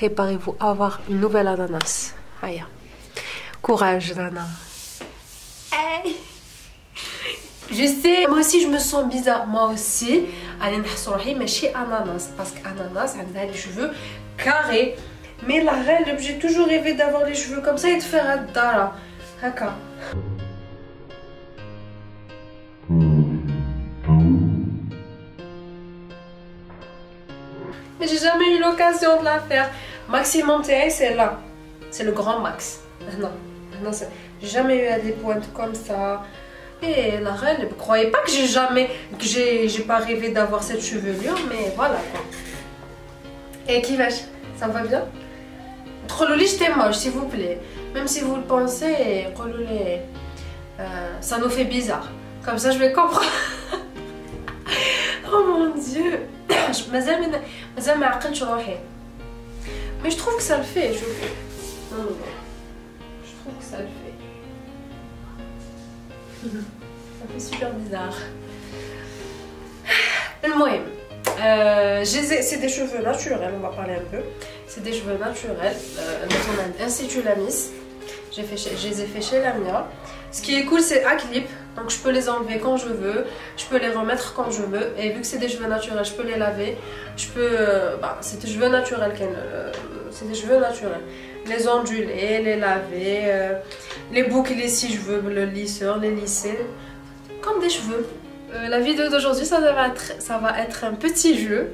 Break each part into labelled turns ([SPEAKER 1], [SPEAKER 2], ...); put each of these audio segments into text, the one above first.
[SPEAKER 1] préparez-vous à avoir une nouvelle ananas. Aïe. Courage, Nana. Hey. Je sais, moi aussi je me sens bizarre. Moi aussi, mais chez ananas. Parce qu'ananas, elle a les cheveux carrés. Mais la reine, j'ai toujours rêvé d'avoir les cheveux comme ça et de faire un dara. Haka. Mais j'ai jamais eu l'occasion de la faire. Maximum TI, c'est là. C'est le grand max. Non, j'ai jamais eu des pointes comme ça. Et la reine, ne croyez pas que j'ai pas rêvé d'avoir cette chevelure, mais voilà quoi. Et qui va-je? Ça va bien? Trop loli, j'étais moche, s'il vous plaît. Même si vous le pensez, ça nous fait bizarre. Comme ça, je vais comprendre. Oh mon dieu. Mais je trouve que ça le fait. Je trouve que ça le fait. Ça fait super bizarre. C'est des cheveux naturels, on va parler un peu. C'est des cheveux naturels. Institut Lamis. Je les ai fait chez Lamia. Ce qui est cool, c'est à clip. Donc je peux les enlever quand je veux. Je peux les remettre quand je veux. Et vu que c'est des cheveux naturels, je peux les laver. C'est des cheveux naturels. C'est des cheveux naturels. Les onduler, les laver. Les boucler si je veux. Le lisseur, les lisser. Comme des cheveux. La vidéo d'aujourd'hui, ça va être un petit jeu.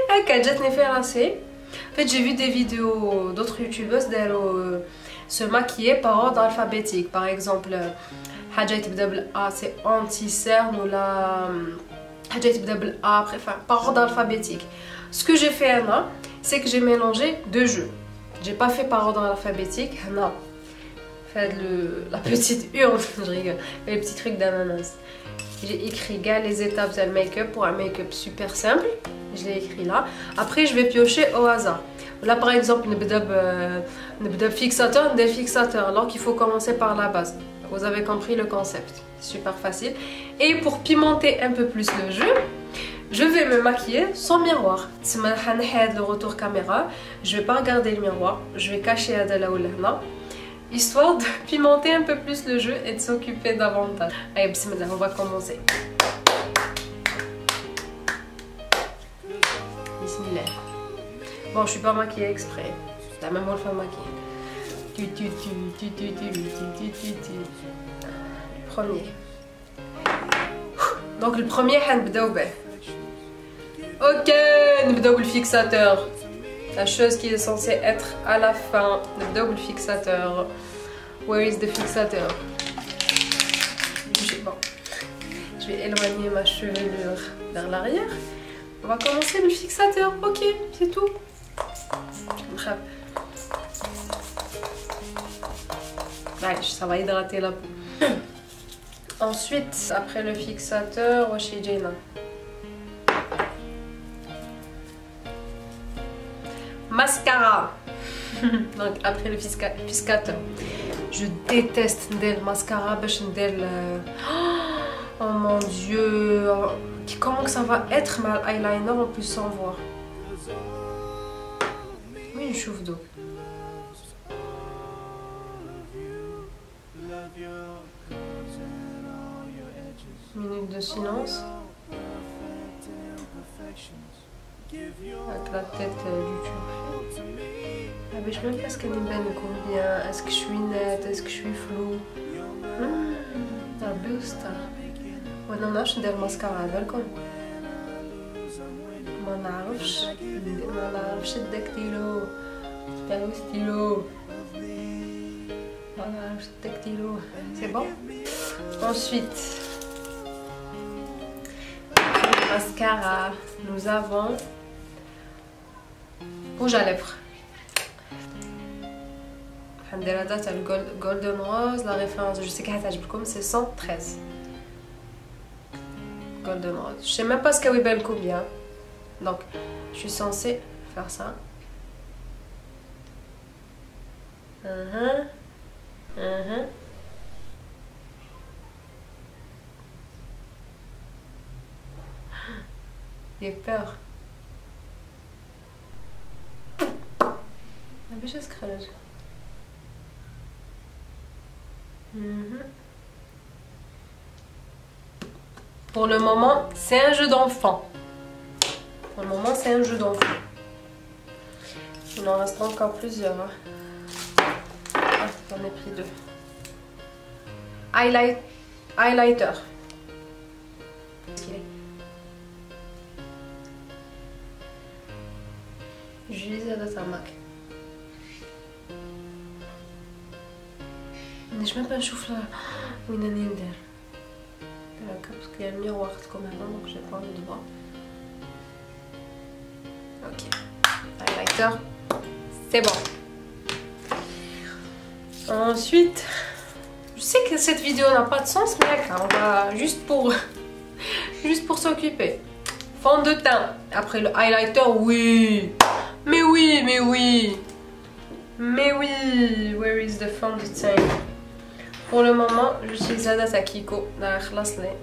[SPEAKER 1] En fait, j'ai vu des vidéos d'autres youtubeuses se maquiller par ordre alphabétique. Par exemple, A, c'est anti-cerne ou la A, enfin, par ordre alphabétique. Ce que j'ai fait là, c'est que j'ai mélangé deux jeux. J'ai pas fait par ordre alphabétique, non. Faites la petite urne, je rigole, les petits trucs d'ananas. J'ai écrit les étapes du make-up pour un make-up super simple. Je l'ai écrit là. Après, je vais piocher au hasard. Là, par exemple, fixateur, des fixateurs. Donc, il faut commencer par la base. Vous avez compris le concept. Super facile. Et pour pimenter un peu plus le jeu, je vais me maquiller sans miroir. C'est le retour caméra. Je vais pas regarder le miroir. Je vais cacher Adela ou Lehna. Histoire de pimenter un peu plus le jeu et de s'occuper davantage. Allez, bismillah, on va commencer. Bismillah. Bon, je suis pas maquillée exprès. La même on le fait maquiller. Premier. Donc le premier, ok, le fixateur. La chose qui est censée être à la fin, le fixateur. Where is the fixateur? Bon. Je vais éloigner ma chevelure vers l'arrière. On va commencer le fixateur. Ok, c'est tout. Allez, ça va hydrater la peau. Ensuite, après le fixateur, chez Jaina. Mascara. Donc après le fixateur. Je déteste le mascara. Oh mon dieu. Comment que ça va être mal eyeliner en plus sans voir. Oui, une chauffe d'eau. Minute de silence. Avec la tête du tube. Ah mais je sais même pas ce qu'elle est combien. Est-ce que je suis nette? Est-ce que je suis floue? Arbusta. وانا منعرفش ندير ماسكارا بالكم. ما نعرفش الدكتيلو. ستيلو. ما نعرفش الدكتيلو. C'est bon? Ensuite, mascara, nous avons rouge à lèvres. La date à le Golden Rose, la référence, je sais qu'elle c'est 113. Golden Rose. Je sais même pas ce qu'elle est belle combien. Donc, je suis censée faire ça. J'ai peur. باش تخرج. Pour le moment, c'est un jeu d'enfant. Pour le moment, c'est un jeu d'enfant. Il en reste encore plusieurs. Hein. Ah, j'en ai pris 2. Highlighter. Juiz هذا تماك. مانيش même pas نشوف وين راني ندير. هكا باسكو il y a le miroir comme maintenant donc j'ai pas envie de voir. Ok. Highlighter. C'est bon. Ensuite, je sais que cette vidéo n'a pas de sens, mais on va juste pour s'occuper. Fond de teint. Après le highlighter, oui. Mais oui, mais oui. Mais oui. Where is the fond de teint? Pour le moment, j'utilise la date à Kiko. Là, خلصلي.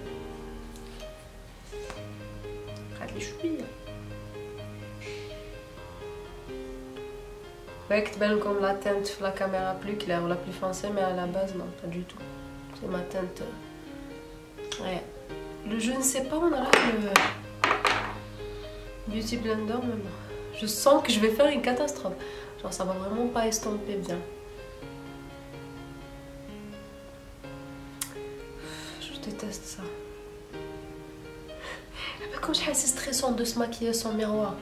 [SPEAKER 1] خلي شوية. تبان comme la teinte sur la caméra plus claire ou la plus foncée, mais à la base non, pas du tout. C'est ma teinte. Ouais. Je ne sais pas, on a là le Beauty Blender, mais bon. Je sens que je vais faire une catastrophe. Genre ça va vraiment pas estomper bien. Je déteste ça. Quand je c'est stressant de se maquiller sans miroir.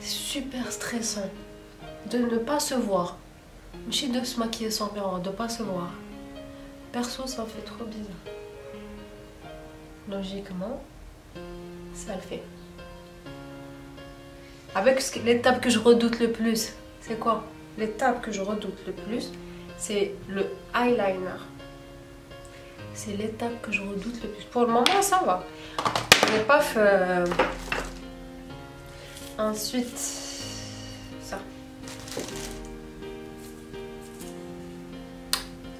[SPEAKER 1] C'est super stressant de ne pas se voir. Mais de se maquiller sans miroir, de pas se voir. Perso, ça fait trop bizarre. Logiquement, ça le fait. Avec l'étape que je redoute le plus, c'est quoi? L'étape que je redoute le plus, c'est le eyeliner. C'est l'étape que je redoute le plus. Pour le moment, ça va. Je n'ai pas fait... Ensuite, ça.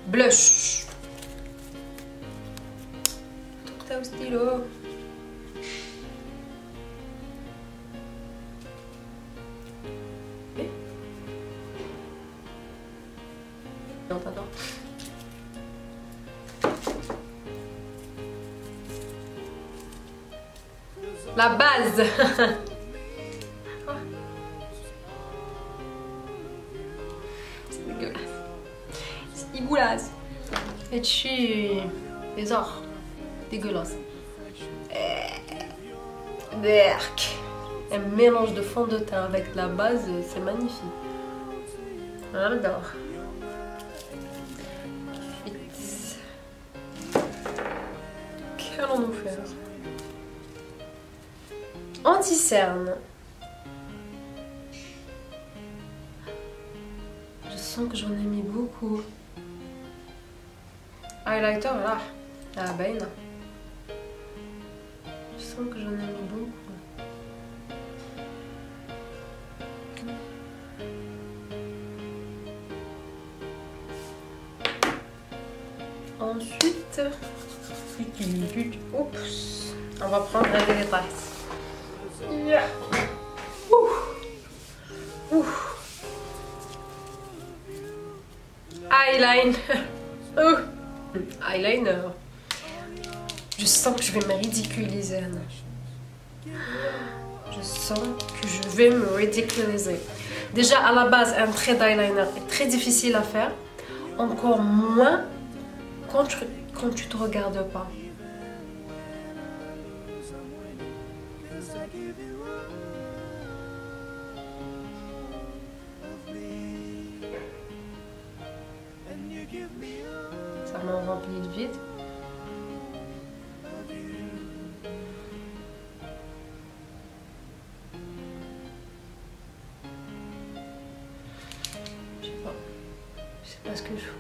[SPEAKER 1] Blush. Tout au stylo. Non, t'adore. La base. C'est dégueulasse. C'est dégueulasse. Et chez les ors. Dégueulasse. Berk. Un mélange de fond de teint avec la base, c'est magnifique. J'adore. Qu'allons-nous faire? Anti-cerne. Je sens que j'en ai mis beaucoup. Highlighter, là. Ah ben. Je sens que j'en ai mis beaucoup. Ensuite, oups, on va prendre les détails. Yeah. Eyeliner. Eyeliner. Je sens que je vais me ridiculiser, Anna. Je sens que je vais me ridiculiser. Déjà, à la base, un trait d'eyeliner est très difficile à faire. Encore moins quand tu te regardes pas. Ça m'en remplit de vide. Je sais pas ce que je fais.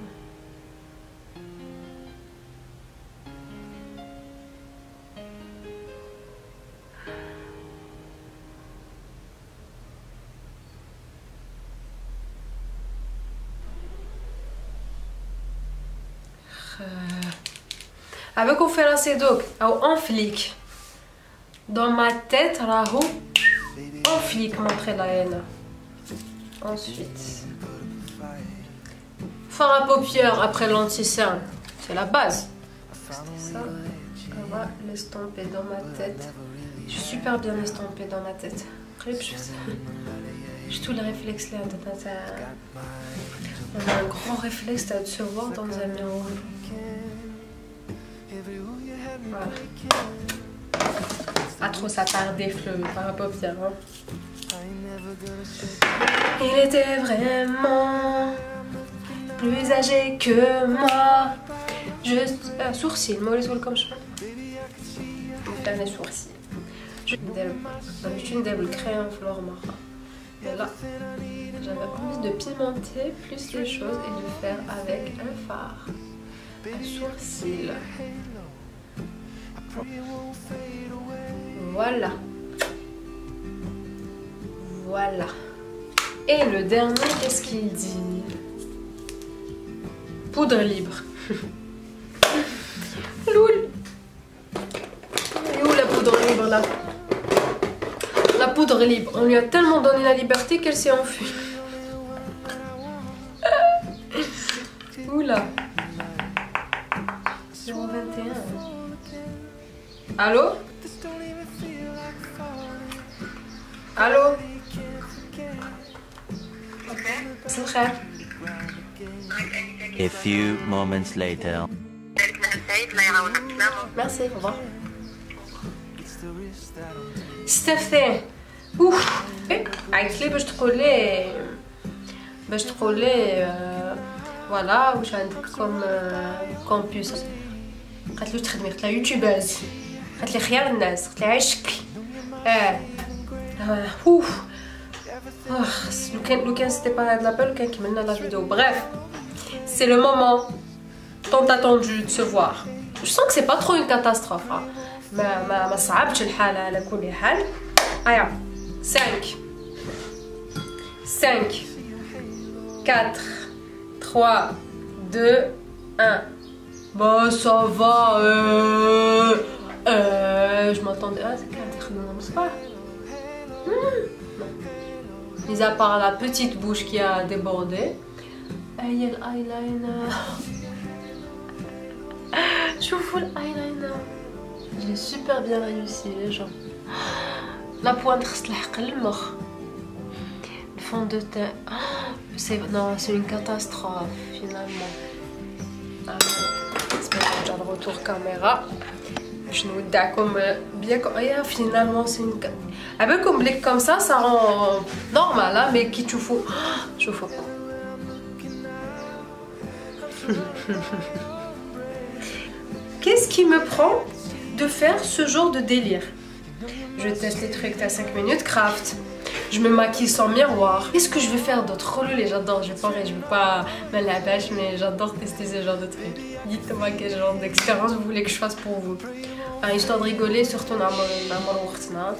[SPEAKER 1] Avec au faire assez d'eau, en flic. Dans ma tête, là, en flic, montrer la haine. Ensuite, fard à paupières après l'anti-cerne. C'est la base. C'était ça. On va l'estomper dans ma tête. Je suis super bien estampée dans ma tête. J'ai tous les réflexes là. On a un grand réflexe de se voir dans un miroir. Voilà. Pas trop s'attarder par la paupière. Hein. Il était vraiment plus âgé que moi. Juste sourcil, moi les sourcils comme je fais. On fait les sourcils. D'habitude, le crayon fleur marra. Mais là, j'avais envie de pimenter plus les choses et de faire avec un fard, un sourcil. Voilà. Voilà. Et le dernier, qu'est-ce qu'il dit? Poudre libre. Loul. Et où la poudre libre là? La poudre libre. On lui a tellement donné la liberté qu'elle s'est enfuie. Oula. 021. Allô? Allô? C'est vrai.
[SPEAKER 2] A few moments later.
[SPEAKER 1] Merci, au revoir. Stefan. Ouf. عيطت لي باش تقولي فوالا واش عندك كومبيوس. قالت له تخدمي؟ قلت لها يوتيوبرز. قالت لي خيار الناس. قلت لها عشك اوف. لو كان سيتي با هاد لابيل كان كملنا لا فيديو. Bref, c'est le moment tant attendu de se voir. Je sens que c'est pas trop une catastrophe. ما صعبتش الحال على كل حال. Allez, 5, 4, 3, 2, 1. Bah ça va. Je m'attendais. Ah, c'est c'est pas. Mis à part la petite bouche qui a débordé. Il y a l'eyeliner. Je vous fous l'eyeliner. J'ai super bien réussi les gens. La pointe reste le fond de teint. Non, c'est une catastrophe finalement. C'est le retour caméra. Je nous dis comme bien comme finalement c'est une avec comme blic comme ça rend normal hein, mais qui tu fous je fous pas. Qu'est-ce qui me prend de faire ce genre de délire? Je teste les trucs à 5 minutes craft. Je me maquille sans miroir. Qu'est-ce que je vais faire d'autre? Relou, j'adore. Je veux pas me la bêche, mais j'adore tester ce genre de trucs. Dites-moi quel genre d'expérience vous voulez que je fasse pour vous. Histoire de rigoler, surtout dans mon hein?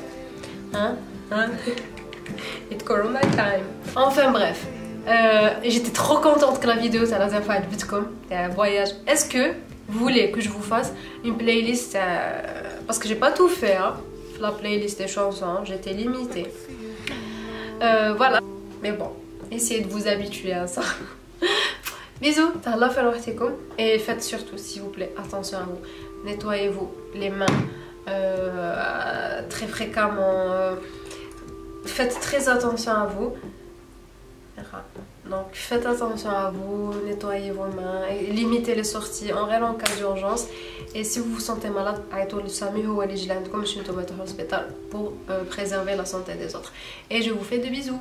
[SPEAKER 1] It's Corona time. Enfin bref. J'étais trop contente que la vidéo ça la fois c'était un voyage. Est-ce que vous voulez que je vous fasse une playlist parce que j'ai pas tout fait hein. La playlist des chansons, j'étais limitée. Voilà. Mais bon, essayez de vous habituer à ça. Bisous, et faites surtout, s'il vous plaît, attention à vous. Nettoyez-vous les mains très fréquemment. Faites très attention à vous. Donc faites attention à vous, nettoyez vos mains, et limitez les sorties en réel en cas d'urgence. Et si vous vous sentez malade, pour préserver la santé des autres. Et je vous fais de bisous.